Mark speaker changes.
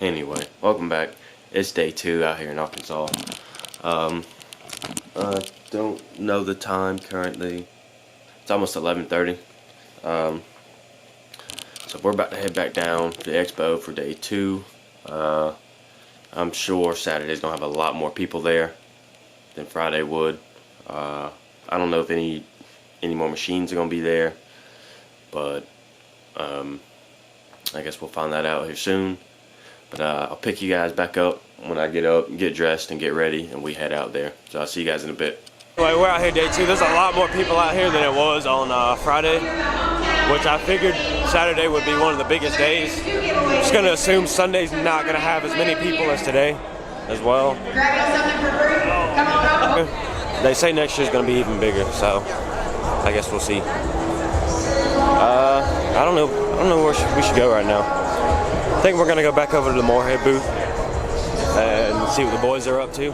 Speaker 1: Anyway, welcome back. It's day 2 out here in Arkansas. I don't know the time currently. It's almost 11:30. So we're about to head back down to the Expo for day 2. I'm sure Saturday's gonna have a lot more people there than Friday would. I don't know if any more machines are gonna be there, but I guess we'll find that out here soon. But I'll pick you guys back up when I get up, get dressed, and get ready, and we head out there. So I'll see you guys in a bit. Anyway, we're out here day 2. There's a lot more people out here than it was on Friday, which I figured Saturday would be one of the biggest days. I'm just going to assume Sunday's not going to have as many people as today as well. They say next year's going to be even bigger, so I guess we'll see. I don't know where we should go right now. I think we're going to go back over to the Moorhead booth and see what the boys are up to.